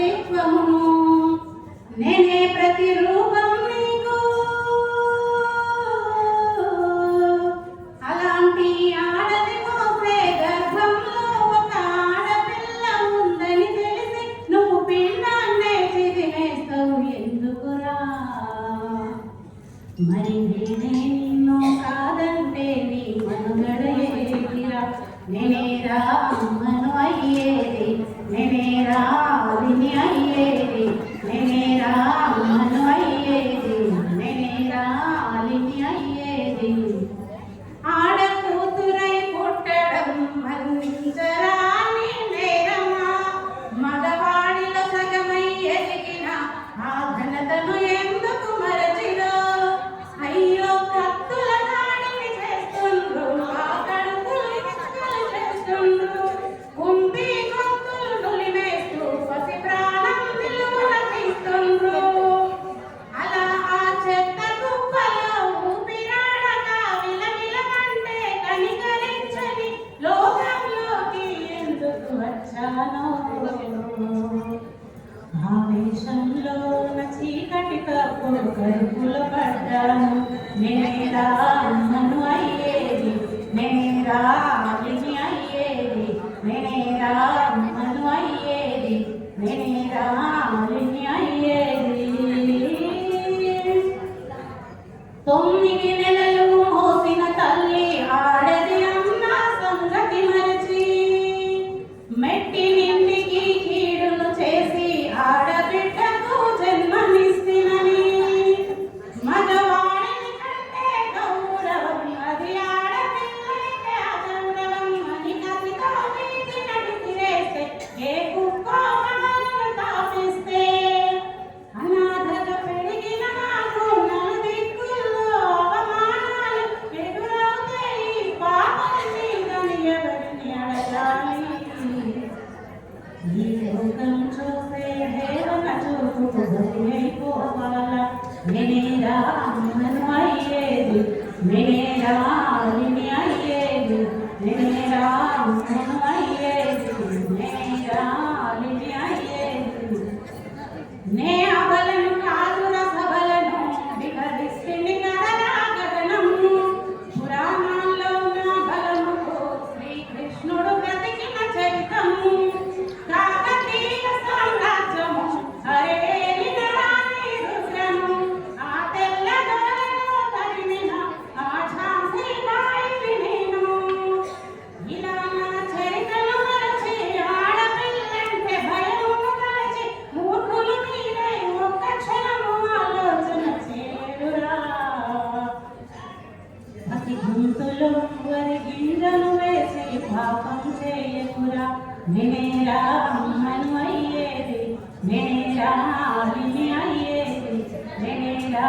అస్తిత్వము నేనే ప్రతిరూపం నీకు అలాంటి ఆడది మోసే గర్భంలో ఒక ఆడపిల్ల ఉందని తెలిసి నువ్వు పిండాన్నే చిదిమేస్తావు ఎందుకురా మరి నేనే నిన్ను కాదంటే నీ మనుగడ ఏమిరా నేనేరా అమ్మను అయ్యేది నేనేరా అదిని అయ్యేది నేనేరా అమ్మను అయ్యేది నేనేరా అలిని అయ్యేది ఆడ కూతురై పుట్టడం మన్నించరాని నేరమా మగవాడిలో సగమై ఎదిగిన ఆ ఘనతను ఎందుకు మరచిలో అయ్యో కత్తుల దాడిని చేస్తుండ్రు ఆ కడుపులు ఇసుకలు చేస్తుండ్రు కుంపి గొంతులు నులివేస్తూ పసి ప్రాణం విలువల తీస్తుండ్రు అలా ఆ చెత్త కుప్పలో ఊపిరాడక విలవిలమంటే కనికరించని లోకంలోకి ఎందుకు వచ్చానో ఆవేశంలోన చీకటి కప్పుడు కడుపులో పడ్డాను నేనేరా అమ్మను అయ్యేది నేనేరా అలిని అయ్యేది నేనేరా అమ్మను అయ్యేది నేనేరా అలిని అయ్యేది 9 నెలలు మోసిన తల్లి ఆడది అన్న సంగతి మరచి మెట్టి నిండికి కీడులు చేసి ఆడబిడ్డకు జన్మనిస్తినని మగవాడిని కంటే గౌరవం అది ఆడపిల్లైతే అగౌరవం అని కసితో వీధి నడిపిరేస్తే ఏ కుక్కో మనల్ని తాపిస్తే అనాథగా పెరిగిన నాకు నలుదిక్కుల్లో అవమానాలు ఎదురవుతాయి పాపని కానీ ఎవరిని అడగాలి ఈ లోకం చూసే దేవన చూపు అయిపోవాల నేనేరా అమ్మను అయ్యేది నేనేరా అలిని అయ్యేది నేనేరా అమ్మను అయ్యేది నేనేరా అలిని అయ్యేది నే అబలను కాదుర సబలను వికరిస్తుంది కదరా గగనము పురాణాల్లో నా బలముకు శ్రీకృష్ణుడు బ్రతికిన చరితము కాకతీయ సామ్రాజ్యము హరేని నడాని రుద్రము ఆ తెల్ల దొరలో తరిమిన ఆ ఝాన్సీ బాయిని నేను ఇలా నా చరితను మరచి ఆడపిల్లంటే భయమును దాచి మూర్ఖులు మీరే ఒక్క క్షణము ఆలోచన చేయురా అతి గుంతులో వరి గింజను వేసి పాపం చేయకురా నేనేరా అమ్మను అయ్యేది నేనేరా అలిని అయ్యేది నేనేరా